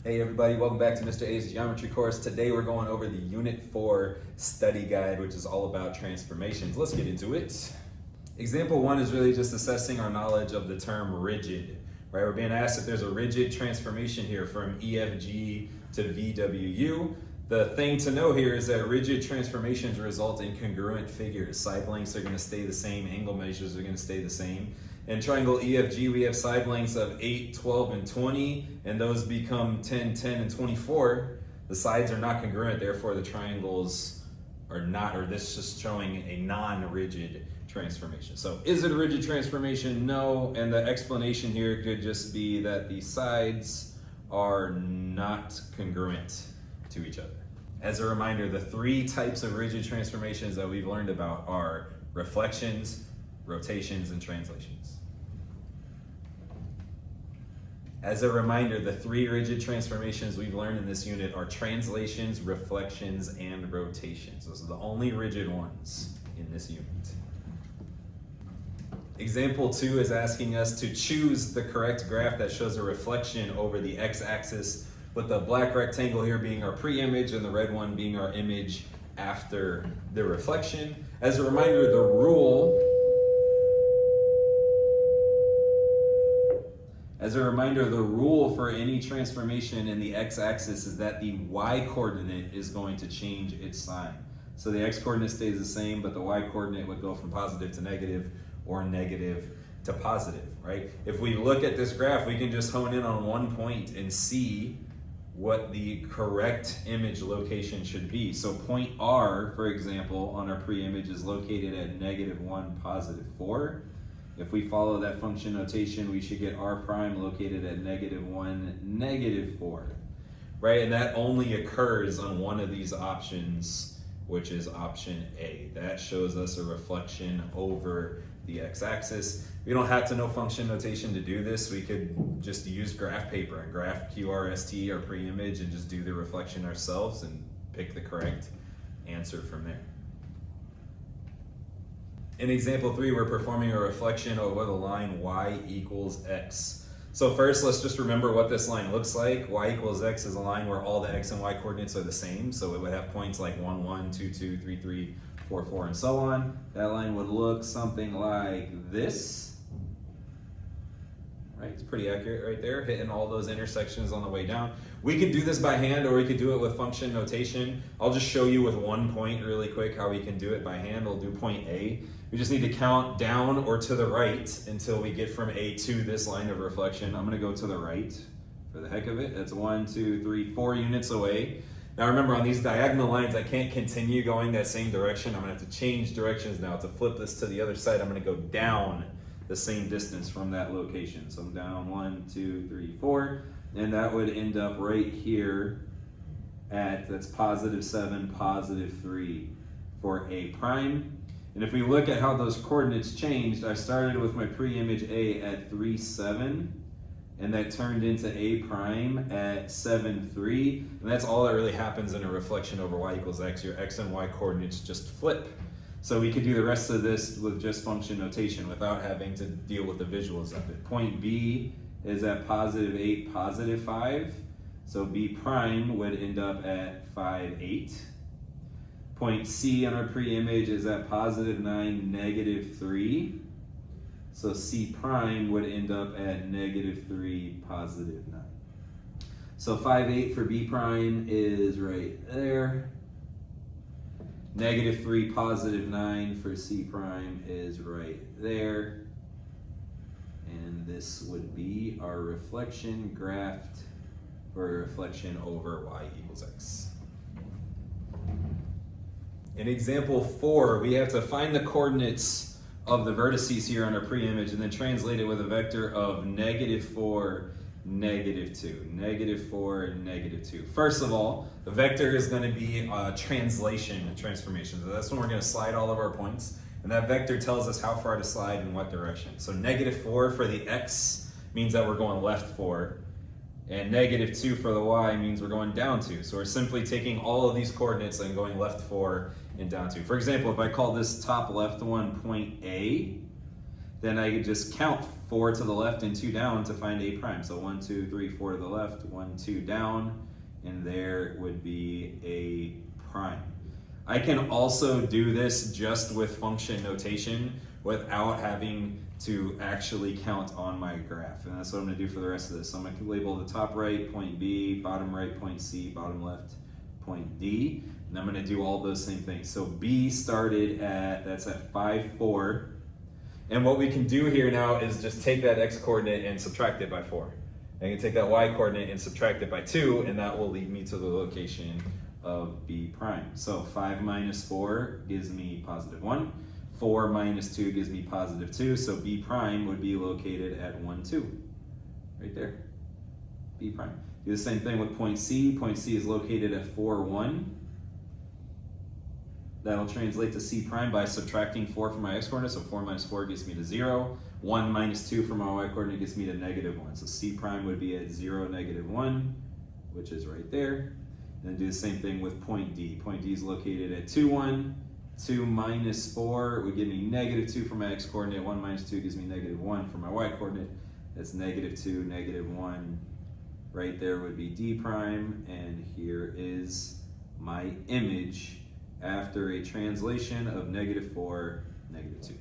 Hey everybody, welcome back to Mr. A's Geometry course. Today we're going over the Unit 4 study guide, which is all about transformations. Let's get into it. Example 1 is really just assessing our knowledge of the term rigid, right? We're being asked if there's a rigid transformation here from EFG to VWU. The thing to know here is that rigid transformations result in congruent figures. Side lengths are going to stay the same, angle measures are going to stay the same. In triangle EFG, we have side lengths of 8, 12, and 20, and those become 10, 10, and 24. The sides are not congruent, therefore the triangles are not, or this is just showing a non-rigid transformation. So is it a rigid transformation? No, and the explanation here could just be that the sides are not congruent to each other. As a reminder, the three types of rigid transformations that we've learned about are reflections, rotations, and translations. As a reminder, the three rigid transformations we've learned in this unit are translations, reflections, and rotations. Those are the only rigid ones in this unit. Example 2 is asking us to choose the correct graph that shows a reflection over the x-axis, with the black rectangle here being our pre-image and the red one being our image after the reflection. As a reminder, the rule for any transformation in the x-axis is that the y-coordinate is going to change its sign. So the x-coordinate stays the same, but the y-coordinate would go from positive to negative or negative to positive, right? If we look at this graph, we can just hone in on one point and see what the correct image location should be. So point R, for example, on our pre-image is located at -1, +4. If we follow that function notation, we should get R prime located at -1, -4, right? And that only occurs on one of these options, which is option A. That shows us a reflection over the x-axis. We don't have to know function notation to do this. We could just use graph paper and graph QRST, our pre-image, and just do the reflection ourselves and pick the correct answer from there. In example 3, we're performing a reflection over the line y equals x. So first, let's just remember what this line looks like. Y equals x is a line where all the x and y coordinates are the same. So it would have points like 1, 1, 2, 2, 3, 3, 4, 4, and so on. That line would look something like this. Right, it's pretty accurate right there, hitting all those intersections on the way down. We could do this by hand or we could do it with function notation. I'll just show you with one point really quick how we can do it by hand. We'll do point A. We just need to count down or to the right until we get from A to this line of reflection. I'm gonna go to the right for the heck of it. That's 1, 2, 3, 4 units away. Now remember, on these diagonal lines, I can't continue going that same direction. I'm gonna have to change directions now. To flip this to the other side, I'm gonna go down the same distance from that location. So I'm down 1, 2, 3, 4, and that would end up right here at, that's +7, +3 for A prime. And if we look at how those coordinates changed, I started with my pre-image A at 3, 7, and that turned into A prime at 7, 3, and that's all that really happens in a reflection over y equals x. Your x and y coordinates just flip. So we could do the rest of this with just function notation without having to deal with the visuals of it. Point B is at +8, +5. So B prime would end up at 5, 8. Point C on our pre-image is at +9, -3. So C prime would end up at -3, +9. So 5, 8 for B prime is right there. -3, +9 for C prime is right there. And this would be our reflection graphed for a reflection over y equals x. In example 4, we have to find the coordinates of the vertices here on our pre-image and then translate it with a vector of -4, -2, -4, -2. First of all, the vector is going to be a translation transformation. So that's when we're going to slide all of our points. And that vector tells us how far to slide in what direction. So -4 for the x means that we're going left 4. And -2 for the y means we're going down 2. So we're simply taking all of these coordinates and going left 4 and down 2. For example, if I call this top left one point A, then I could just count 4 to the left and 2 down to find A prime. So 1, 2, 3, 4 to the left, 1, 2 down, and there would be A prime. I can also do this just with function notation without having to actually count on my graph. And that's what I'm gonna do for the rest of this. So I'm gonna label the top right, point B, bottom right, point C, bottom left, point D. And I'm gonna do all those same things. So B started that's at 5, 4. And what we can do here now is just take that X coordinate and subtract it by 4. I can take that Y coordinate and subtract it by 2, and that will lead me to the location of B prime. So 5 minus 4 gives me positive 1. 4 minus 2 gives me positive 2. So B prime would be located at 1, 2. Right there. B prime. Do the same thing with point C. Point C is located at 4, 1. That'll translate to C prime by subtracting 4 from my X coordinate. So 4 minus 4 gives me to 0. 1 minus 2 from my Y coordinate gets me to negative 1. So C prime would be at 0, negative 1, which is right there. And then do the same thing with point D. Point D is located at 2, 1. 2 minus 4 would give me negative 2 for my X coordinate. 1 minus 2 gives me negative 1 for my Y coordinate. That's negative 2, negative 1. Right there would be D prime. And here is my image after a translation of negative 4, negative 2.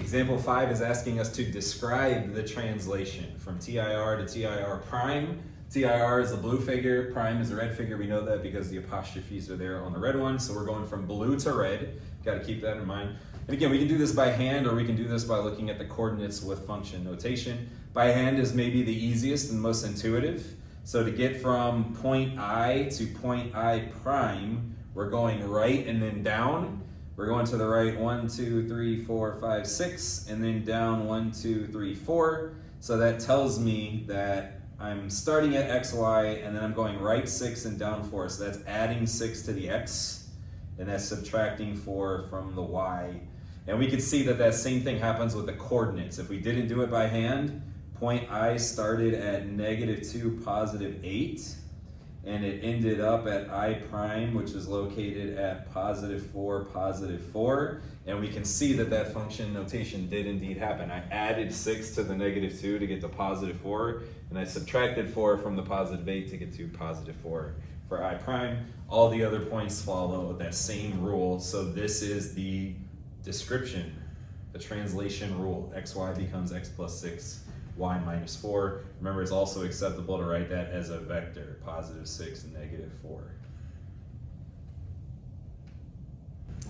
Example 5 is asking us to describe the translation from TIR to TIR prime. TIR is the blue figure, prime is the red figure. We know that because the apostrophes are there on the red one. So we're going from blue to red. Got to keep that in mind. And again, we can do this by hand, or we can do this by looking at the coordinates with function notation. By hand is maybe the easiest and most intuitive. So to get from point I to point I prime, we're going right and then down. We're going to the right 1, 2, 3, 4, 5, 6, and then down 1, 2, 3, 4. So that tells me that I'm starting at X, Y, and then I'm going right 6 and down 4. So that's adding 6 to the X, and that's subtracting 4 from the Y. And we can see that that same thing happens with the coordinates. If we didn't do it by hand, point I started at negative 2, positive 8, and it ended up at I prime, which is located at positive 4, positive 4. And we can see that that function notation did indeed happen. I added 6 to the negative 2 to get to positive 4, and I subtracted 4 from the positive 8 to get to positive 4 for I prime. All the other points follow that same rule. So this is the description, the translation rule. XY becomes X plus 6. Y minus 4. Remember, it's also acceptable to write that as a vector, positive 6 and negative 4.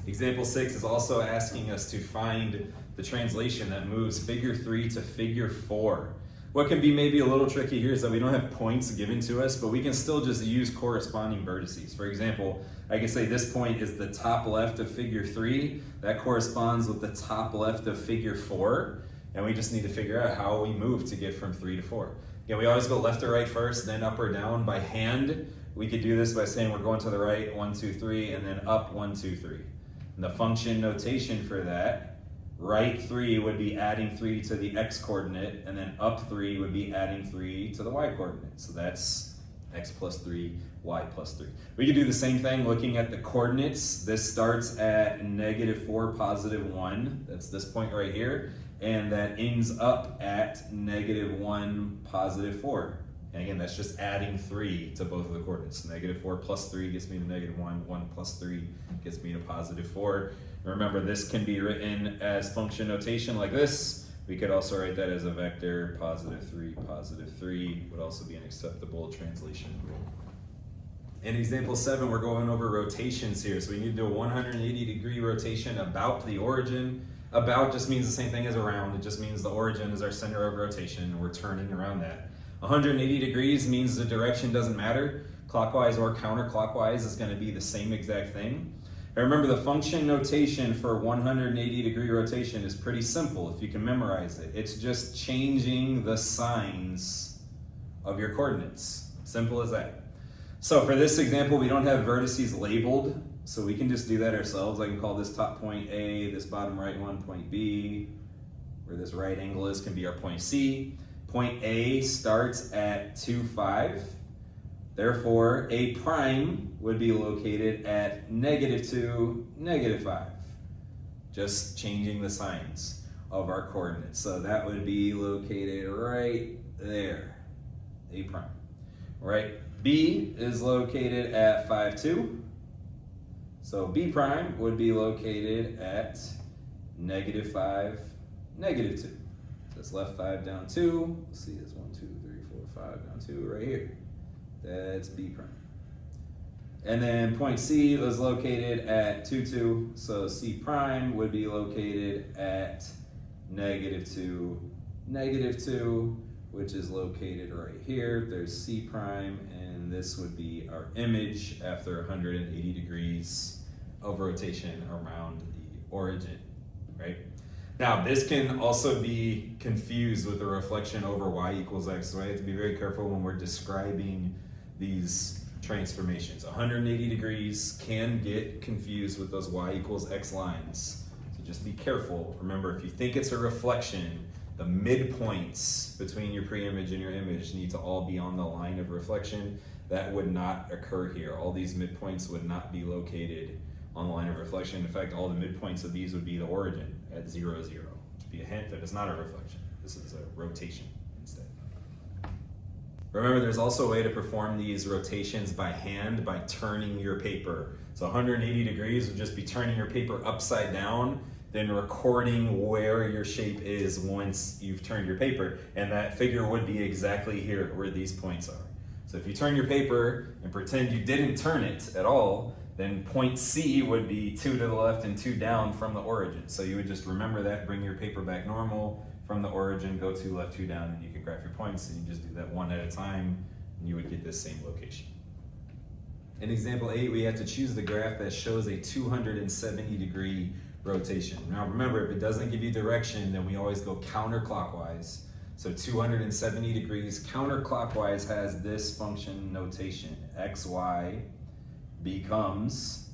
Example 6 is also asking us to find the translation that moves figure 3 to figure 4. What can be maybe a little tricky here is that we don't have points given to us, but we can still just use corresponding vertices. For example, I can say this point is the top left of figure 3. That corresponds with the top left of figure 4. And we just need to figure out how we move to get from 3 to 4. Again, we always go left to right first, then up or down. By hand, we could do this by saying we're going to the right, 1, 2, 3, and then up, 1, 2, 3. And the function notation for that, right 3 would be adding 3 to the X coordinate, and then up 3 would be adding 3 to the Y coordinate. So that's X plus 3, Y plus 3. We could do the same thing looking at the coordinates. This starts at negative 4, positive 1. That's this point right here. And that ends up at negative 1, positive 4. And again, that's just adding 3 to both of the coordinates. Negative 4 plus 3 gets me to negative 1. 1 plus 3 gets me to positive 4. Remember, this can be written as function notation like this. We could also write that as a vector. Positive 3 would also be an acceptable translation rule. In example 7, we're going over rotations here. So we need to do a 180-degree rotation about the origin. About just means the same thing as around. It just means the origin is our center of rotation, and we're turning around that. 180 degrees means the direction doesn't matter. Clockwise or counterclockwise is going to be the same exact thing. And remember, the function notation for 180-degree rotation is pretty simple if you can memorize it. It's just changing the signs of your coordinates. Simple as that. So for this example, we don't have vertices labeled, so we can just do that ourselves. I can call this top point A, this bottom right one point B, where this right angle is can be our point C. Point A starts at 2, 5. Therefore, A prime would be located at negative 2, negative 5. just changing the signs of our coordinates. So that would be located right there, A prime, right? B is located at 5, 2. So B prime would be located at -5, -2. So it's left 5 down 2. Let's see, it's 1, 2, 3, 4, 5 down 2 right here. That's B prime. And then point C was located at 2, 2. So C prime would be located at -2, -2, which is located right here. There's C prime, and this would be our image after 180 degrees of rotation around the origin, right? Now, this can also be confused with the reflection over y equals x, so I have to be very careful when we're describing these transformations. 180 degrees can get confused with those y equals x lines, so just be careful. Remember, if you think it's a reflection, the midpoints between your pre-image and your image need to all be on the line of reflection. That would not occur here. All these midpoints would not be located on the line of reflection. In fact, all the midpoints of these would be the origin at 0, 0. To be a hint that it's not a reflection. This is a rotation instead. Remember, there's also a way to perform these rotations by hand by turning your paper. So 180 degrees would just be turning your paper upside down, then recording where your shape is once you've turned your paper. And that figure would be exactly here where these points are. So if you turn your paper and pretend you didn't turn it at all, then point C would be 2 to the left and 2 down from the origin. So you would just remember that, bring your paper back normal from the origin, go 2 left, 2 down, and you can graph your points, and you just do that one at a time, and you would get this same location. In example 8, we have to choose the graph that shows a 270 degree rotation. Now remember, if it doesn't give you direction, then we always go counterclockwise. So 270 degrees counterclockwise has this function notation. xy becomes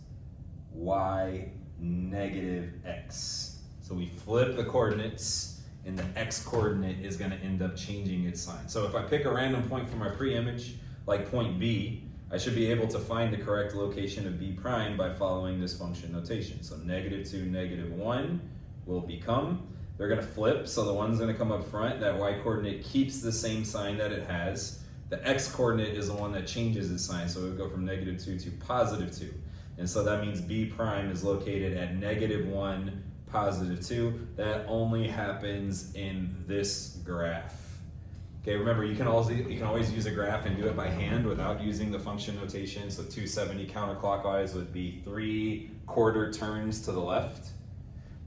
y negative x. So we flip the coordinates, and the x coordinate is going to end up changing its sign. So if I pick a random point from my pre-image, like point B, I should be able to find the correct location of B prime by following this function notation. So -2, -1 will become, they're going to flip, so the one's going to come up front. That y coordinate keeps the same sign that it has. The x coordinate is the one that changes its sign, so it would go from -2 to +2. And so that means B prime is located at -1, +2. That only happens in this graph. Okay, remember, you can always use a graph and do it by hand without using the function notation. So 270 counterclockwise would be 3 quarter turns to the left.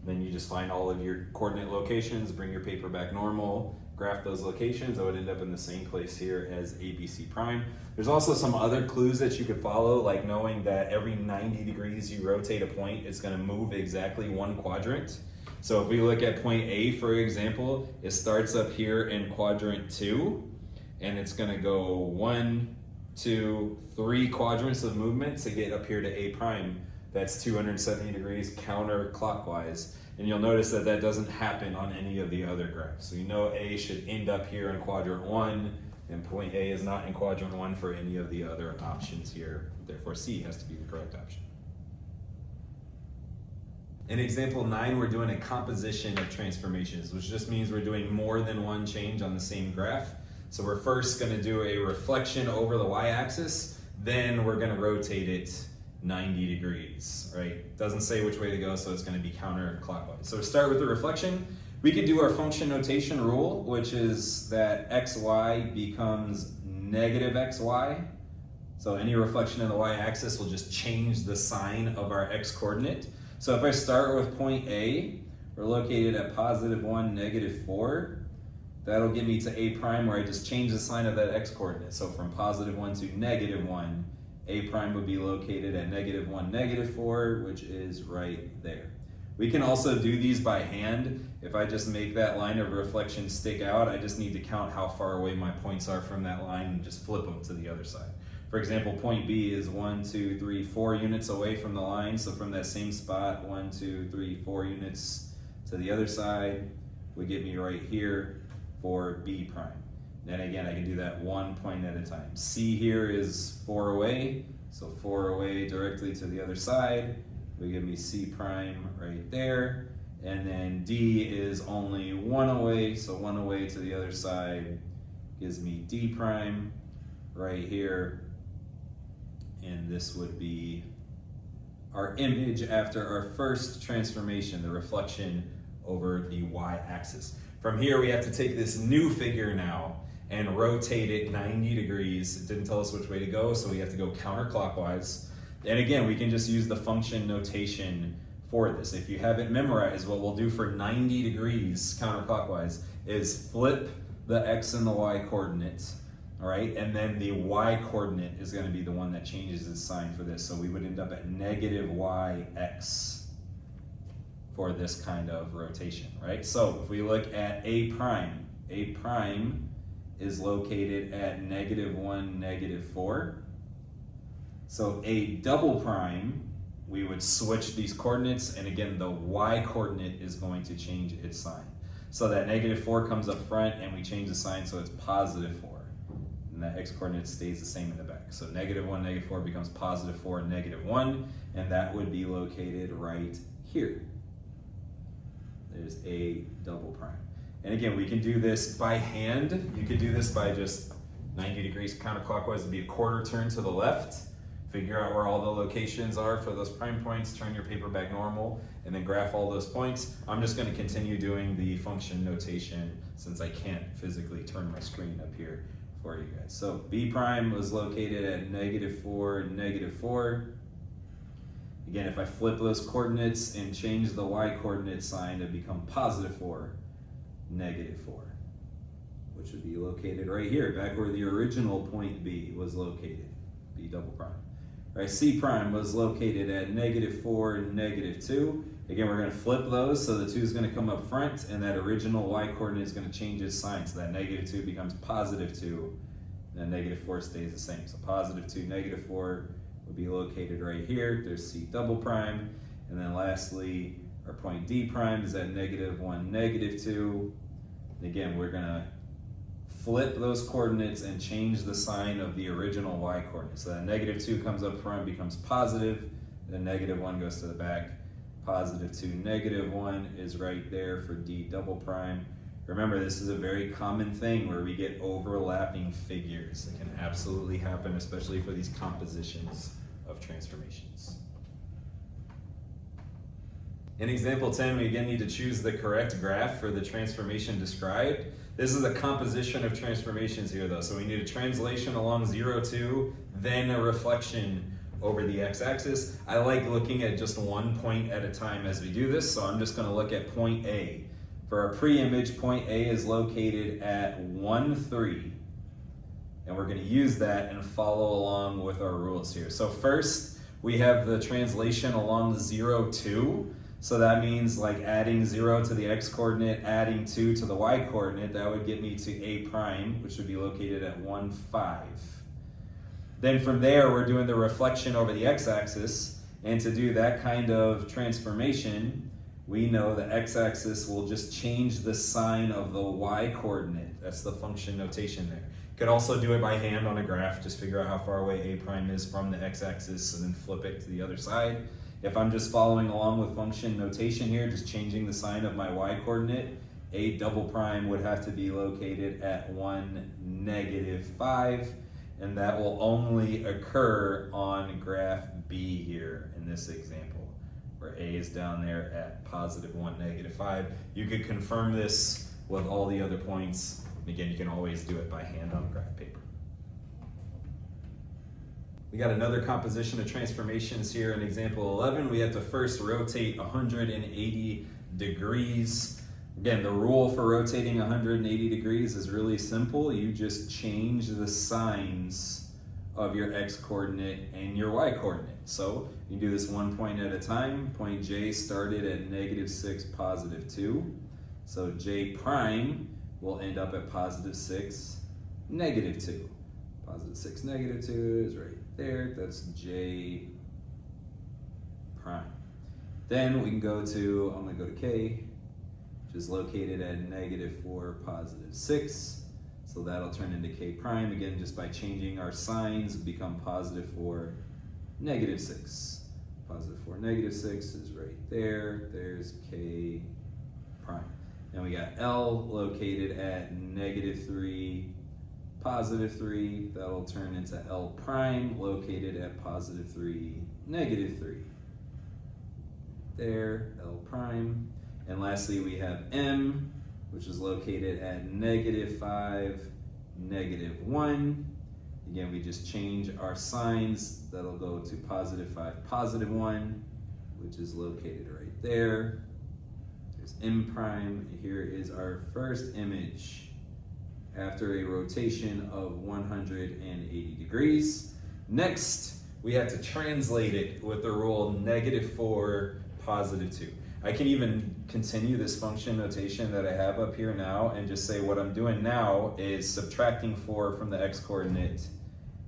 Then you just find all of your coordinate locations, bring your paper back normal, graph those locations. I would end up in the same place here as ABC prime. There's also some other clues that you could follow, like knowing that every 90 degrees you rotate a point, it's going to move exactly 1 quadrant. So if we look at point A, for example, it starts up here in quadrant 2, and it's going to go 1, 2, 3 quadrants of movement to get up here to A prime. That's 270 degrees counterclockwise. And you'll notice that that doesn't happen on any of the other graphs. So you know A should end up here in quadrant 1, and point A is not in quadrant 1 for any of the other options here. Therefore, C has to be the correct option. In example 9, we're doing a composition of transformations, which just means we're doing more than one change on the same graph. So we're first going to do a reflection over the y-axis, then we're going to rotate it 90 degrees, right? Doesn't say which way to go, so it's going to be counterclockwise. So to start with the reflection, we could do our function notation rule, which is that xy becomes -xy. So any reflection in the y-axis will just change the sign of our x coordinate. So if I start with point A, we're located at +1, -4. That'll get me to A prime, where I just change the sign of that x coordinate. So from +1 to -1, A prime would be located at -1, -4, which is right there. We can also do these by hand. If I just make that line of reflection stick out, I just need to count how far away my points are from that line and just flip them to the other side. For example, point B is 1, 2, 3, 4 units away from the line. So from that same spot, 1, 2, 3, 4 units to the other side would get me right here for B prime. Then again, I can do that 1 point at a time. C here is 4 away, so 4 away directly to the other side. would give me C prime right there. And then D is only 1 away, so 1 away to the other side gives me D prime right here. And this would be our image after our first transformation, the reflection over the y-axis. From here, we have to take this new figure now and rotate it 90 degrees. It didn't tell us which way to go, so we have to go counterclockwise. And again, we can just use the function notation for this. If you haven't memorized, what we'll do for 90 degrees counterclockwise is flip the x and the y coordinates, all right? And then the y coordinate is gonna be the one that changes its sign for this. So we would end up at negative yx for this kind of rotation, right? So if we look at A prime is located at -1, -4. So A double prime, we would switch these coordinates, and again, the y coordinate is going to change its sign. So that -4 comes up front, and we change the sign so it's +4. And that x coordinate stays the same in the back. So -1, -4 becomes +4, -1, and that would be located right here. There's A double prime. And again, we can do this by hand. You could do this by just 90 degrees counterclockwise. It'd be a quarter turn to the left. Figure out where all the locations are for those prime points, turn your paper back normal, and then graph all those points. I'm just gonna continue doing the function notation since I can't physically turn my screen up here for you guys. So B prime was located at -4, -4. Again, if I flip those coordinates and change the y coordinate sign to become +4, -4, which would be located right here, back where the original point B was located, B double prime. Right, C prime was located at -4, -2. Again, we're going to flip those, so the 2 is going to come up front, and that original y coordinate is going to change its sign, so that -2 becomes +2, and then -4 stays the same. So +2, -4 would be located right here. There's C double prime, and then lastly, our point D prime is at -1, -2. Again, we're going to flip those coordinates and change the sign of the original y coordinate. So that -2 comes up front, becomes positive, then -1 goes to the back. +2, -1 is right there for D double prime. Remember, this is a very common thing where we get overlapping figures. It can absolutely happen, especially for these compositions of transformations. In example 10, we again need to choose the correct graph for the transformation described. This is a composition of transformations here though, so we need a translation along 0, 2, then a reflection over the x-axis. I like looking at just one point at a time as we do this, so I'm just going to look at point A. For our pre-image, point A is located at 1, 3, and we're going to use that and follow along with our rules here. So first, we have the translation along 0, 2. So that means like adding 0 to the x-coordinate, adding 2 to the y-coordinate, that would get me to A prime, which would be located at 1, 5. Then from there, we're doing the reflection over the x-axis, and to do that kind of transformation, we know the x-axis will just change the sign of the y-coordinate. That's the function notation there. You could also do it by hand on a graph, just figure out how far away A prime is from the x-axis and then flip it to the other side. If I'm just following along with function notation here, just changing the sign of my y-coordinate, A double prime would have to be located at 1, -5, and that will only occur on graph B here in this example, where A is down there at +1, -5. You could confirm this with all the other points. Again, you can always do it by hand on graph paper. We got another composition of transformations here in example 11. We have to first rotate 180 degrees. Again, the rule for rotating 180 degrees is really simple. You just change the signs of your x-coordinate and your y-coordinate. So you do this one point at a time. Point J started at -6, +2. So J prime will end up at +6, -2. +6, -2 is right there. That's J prime. Then we can go to, I'm going to go to K, which is located at -4, +6. So that'll turn into K prime. Again, just by changing our signs, become +4, -6. positive 4, negative 6 is right there. There's K prime. And we got L located at negative 3, positive 3. That'll turn into L prime located at positive 3, negative 3. There, L prime. And lastly, we have M, which is located at negative 5, negative 1. Again, we just change our signs. That'll go to positive 5, positive 1, which is located right there. There's M prime. Here is our first image after a rotation of 180 degrees. Next, we have to translate it with the rule negative 4, positive 2. I can even continue this function notation that I have up here now and just say what I'm doing now is subtracting 4 from the x-coordinate,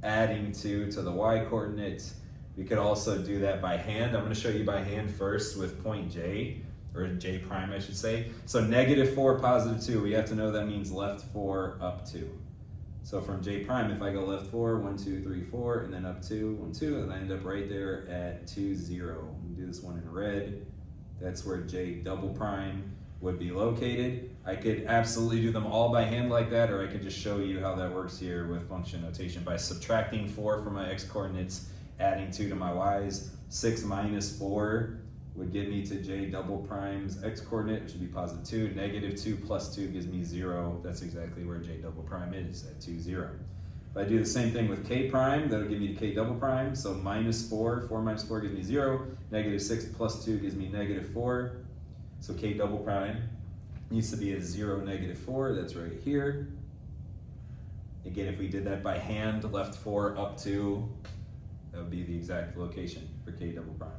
adding 2 to the y-coordinate. We could also do that by hand. I'm going to show you by hand first with point J, or J prime I should say. So negative 4, positive 2, we have to know that means left 4, up 2. So from J prime, if I go left 4, 1, 2, 3, 4, and then up 2, 1, 2, and I end up right there at 2, 0. We'll do this one in red. That's where J double prime would be located. I could absolutely do them all by hand like that, or I could just show you how that works here with function notation by subtracting 4 from my x-coordinates, adding 2 to my y's. 6 minus 4 would get me to J double prime's x-coordinate, which would be positive 2. Negative 2 plus 2 gives me 0. That's exactly where J double prime is, at 2, 0. If I do the same thing with K prime, that'll give me to K double prime. So minus 4, 4 minus 4 gives me 0. Negative 6 plus 2 gives me negative 4. So K double prime needs to be a 0, negative 4. That's right here. Again, if we did that by hand, left 4, up 2, that would be the exact location for K double prime.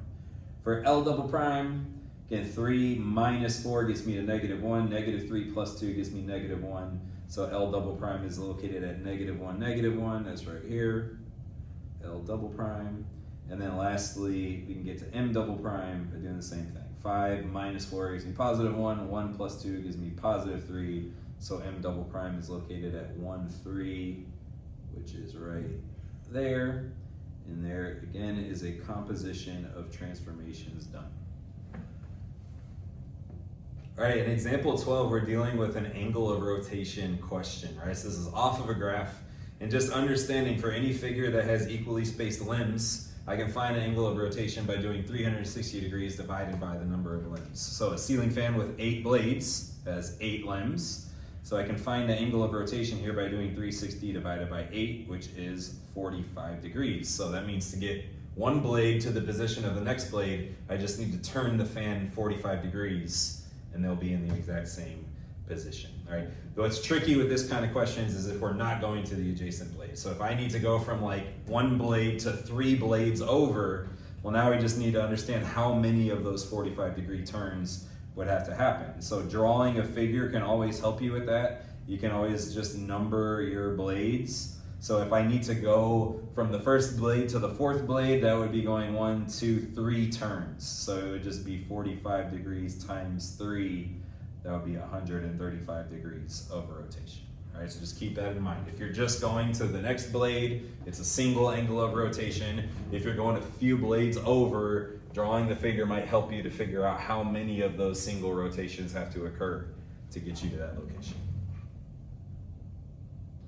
For L double prime, again, 3 minus 4 gets me to negative 1. Negative 3 plus 2 gives me negative 1. So L double prime is located at negative 1, negative 1. That's right here. L double prime. And then lastly, we can get to M double prime by doing the same thing. 5 minus 4 gives me positive 1. 1 plus 2 gives me positive 3. So M double prime is located at 1, 3, which is right there. And there, again, is a composition of transformations done. All right, in example 12, we're dealing with an angle of rotation question, right? So this is off of a graph. And just understanding for any figure that has equally spaced limbs, I can find an angle of rotation by doing 360 degrees divided by the number of limbs. So a ceiling fan with 8 blades has 8 limbs. So I can find the angle of rotation here by doing 360 divided by 8, which is 45 degrees. So that means to get one blade to the position of the next blade, I just need to turn the fan 45 degrees and they'll be in the exact same position. All right. What's tricky with this kind of questions is if we're not going to the adjacent blade. So if I need to go from like 1 blade to 3 blades over, well, now we just need to understand how many of those 45 degree turns would have to happen. So drawing a figure can always help you with that. You can always just number your blades. So if I need to go from the first blade to the 4th blade, that would be going 1, 2, 3 turns. So it would just be 45 degrees times 3. That would be 135 degrees of rotation. All right, so just keep that in mind. If you're just going to the next blade, it's a single angle of rotation. If you're going a few blades over, drawing the figure might help you to figure out how many of those single rotations have to occur to get you to that location.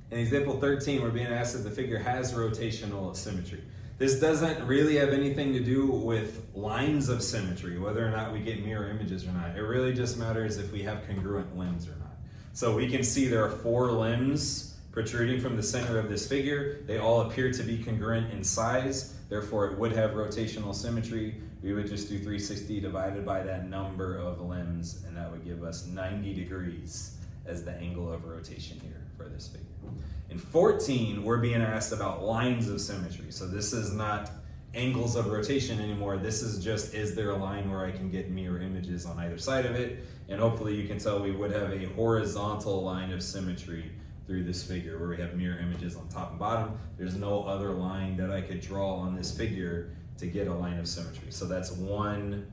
In example 13, we're being asked if the figure has rotational symmetry. This doesn't really have anything to do with lines of symmetry, whether or not we get mirror images or not. It really just matters if we have congruent limbs or not. So we can see there are 4 limbs protruding from the center of this figure. They all appear to be congruent in size, therefore it would have rotational symmetry. We would just do 360 divided by that number of limbs, and that would give us 90 degrees as the angle of rotation here for this figure. In 14, we're being asked about lines of symmetry. So this is not angles of rotation anymore. This is just, is there a line where I can get mirror images on either side of it? And hopefully you can tell we would have a horizontal line of symmetry through this figure where we have mirror images on top and bottom. There's no other line that I could draw on this figure to get a line of symmetry. So that's one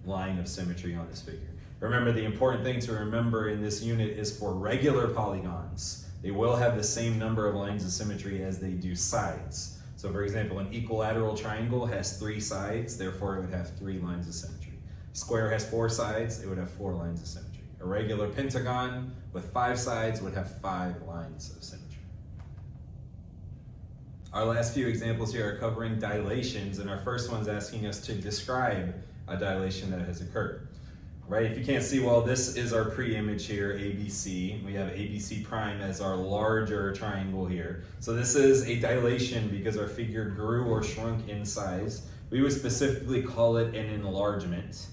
line of symmetry on this figure. Remember, the important thing to remember in this unit is for regular polygons, they will have the same number of lines of symmetry as they do sides. So for example, an equilateral triangle has 3 sides, therefore it would have 3 lines of symmetry. Square has 4 sides, it would have 4 lines of symmetry. A regular pentagon with 5 sides would have 5 lines of symmetry. Our last few examples here are covering dilations, and our first one's asking us to describe a dilation that has occurred. Right, if you can't see well, this is our pre-image here, ABC. We have ABC prime as our larger triangle here. So this is a dilation because our figure grew or shrunk in size. We would specifically call it an enlargement,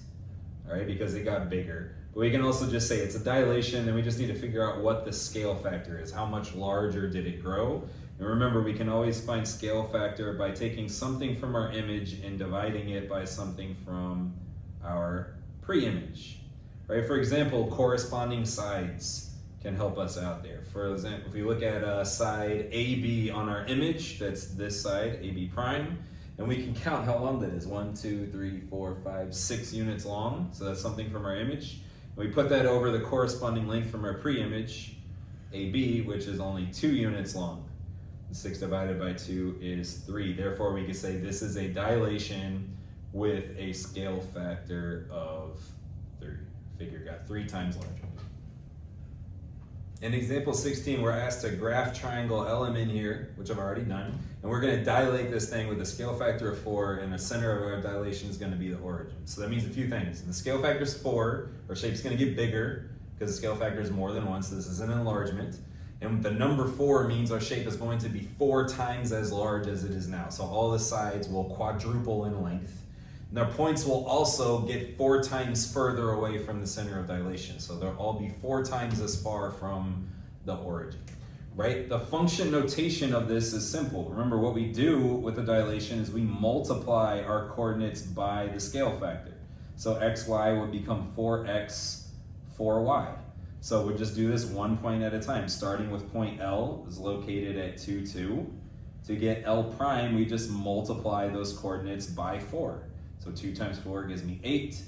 all right, because it got bigger. But we can also just say it's a dilation, and we just need to figure out what the scale factor is. How much larger did it grow? And remember, we can always find scale factor by taking something from our image and dividing it by something from our pre-image, right? For example, corresponding sides can help us out there. For example, if we look at side AB on our image, that's this side, AB prime, and we can count how long that is. 1, 2, 3, 4, 5, 6 units long. So that's something from our image. And we put that over the corresponding length from our pre-image, AB, which is only 2 units long. 6 divided by 2 is 3. Therefore, we can say this is a dilation with a scale factor of 3. Figure got 3 times larger. In example 16, we're asked to graph triangle LMN here, which I've already done, and we're going to dilate this thing with a scale factor of 4, and the center of our dilation is going to be the origin. So that means a few things. If the scale factor is 4, our shape's going to get bigger because the scale factor is more than 1, so this is an enlargement. And the number 4 means our shape is going to be 4 times as large as it is now. So all the sides will quadruple in length. And our points will also get 4 times further away from the center of dilation. So they'll all be 4 times as far from the origin, right? The function notation of this is simple. Remember, what we do with the dilation is we multiply our coordinates by the scale factor. So xy would become 4x, 4y. So we'll just do this 1 point at a time, starting with point L is located at 2, 2. To get L prime, we just multiply those coordinates by 4. So 2 times 4 gives me 8.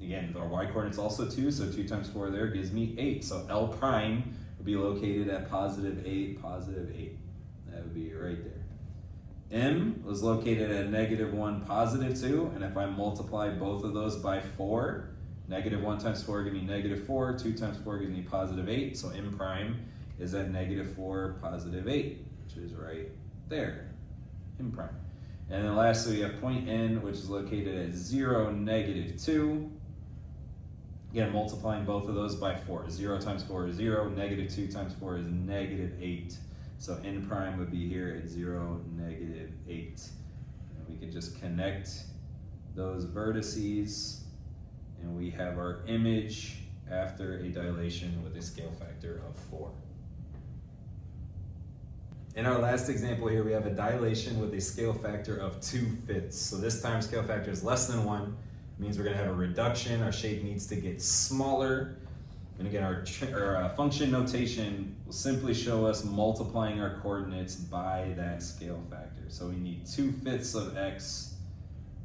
Again, our y coordinate's also 2, so 2 times 4 there gives me 8. So L prime would be located at positive 8, positive 8. That would be right there. M was located at negative 1, positive 2, and if I multiply both of those by 4, negative 1 times 4 gives me negative 4, 2 times 4 gives me positive 8, so M prime is at negative 4, positive 8, which is right there, M prime. And then lastly, we have point N, which is located at 0, negative 2. Again, multiplying both of those by 4. 0 times 4 is 0, negative 2 times 4 is negative 8. So N prime would be here at 0, negative 8. And we can just connect those vertices, and we have our image after a dilation with a scale factor of 4. In our last example here, we have a dilation with a scale factor of 2/5. So this time scale factor is less than 1. It means we're going to have a reduction. Our shape needs to get smaller. And again, our function notation will simply show us multiplying our coordinates by that scale factor. So we need 2/5 of x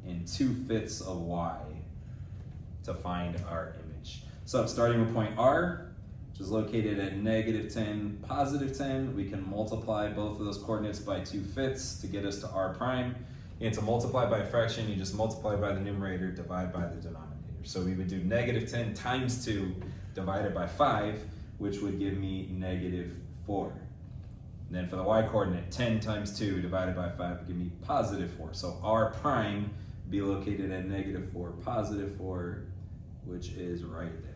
and 2/5 of y to find our image. So starting with point R, which is located at negative 10, positive 10, we can multiply both of those coordinates by 2/5 to get us to R prime. And to multiply by a fraction, you just multiply by the numerator, divide by the denominator. So we would do negative 10 times 2 divided by 5, which would give me negative 4. And then for the y coordinate, 10 times 2 divided by 5 would give me positive 4. So R prime would be located at negative 4, positive 4, which is right there.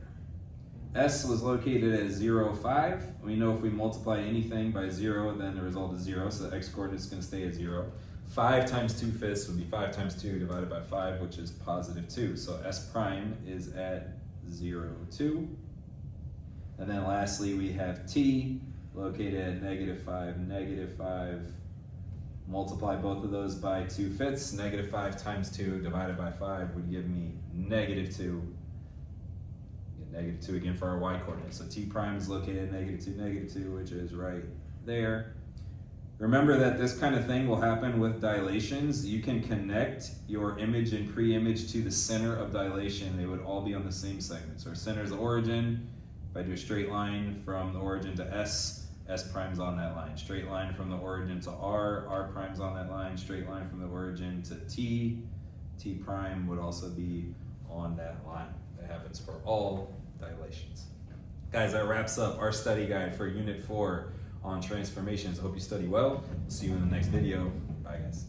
S was located at 0, 5. We know if we multiply anything by 0, then the result is 0, so the x coordinate is going to stay at 0. 5 times 2/5 would be 5 times 2 divided by 5, which is positive 2. So S prime is at 0, 2. And then lastly, we have T located at negative 5, negative 5. Multiply both of those by 2/5. Negative 5 times 2 divided by 5 would give me negative 2. Negative 2 again for our y coordinate. So T prime is located at negative 2, which is right there. Remember that this kind of thing will happen with dilations. You can connect your image and pre-image to the center of dilation. They would all be on the same segment. So our center is the origin. If I do a straight line from the origin to S, S prime's on that line. Straight line from the origin to R prime's on that line. Straight line from the origin to T prime would also be on that line. That happens for all dilations. Guys, that wraps up our study guide for Unit 4 on transformations. I hope you study well. See you in the next video. Bye, guys.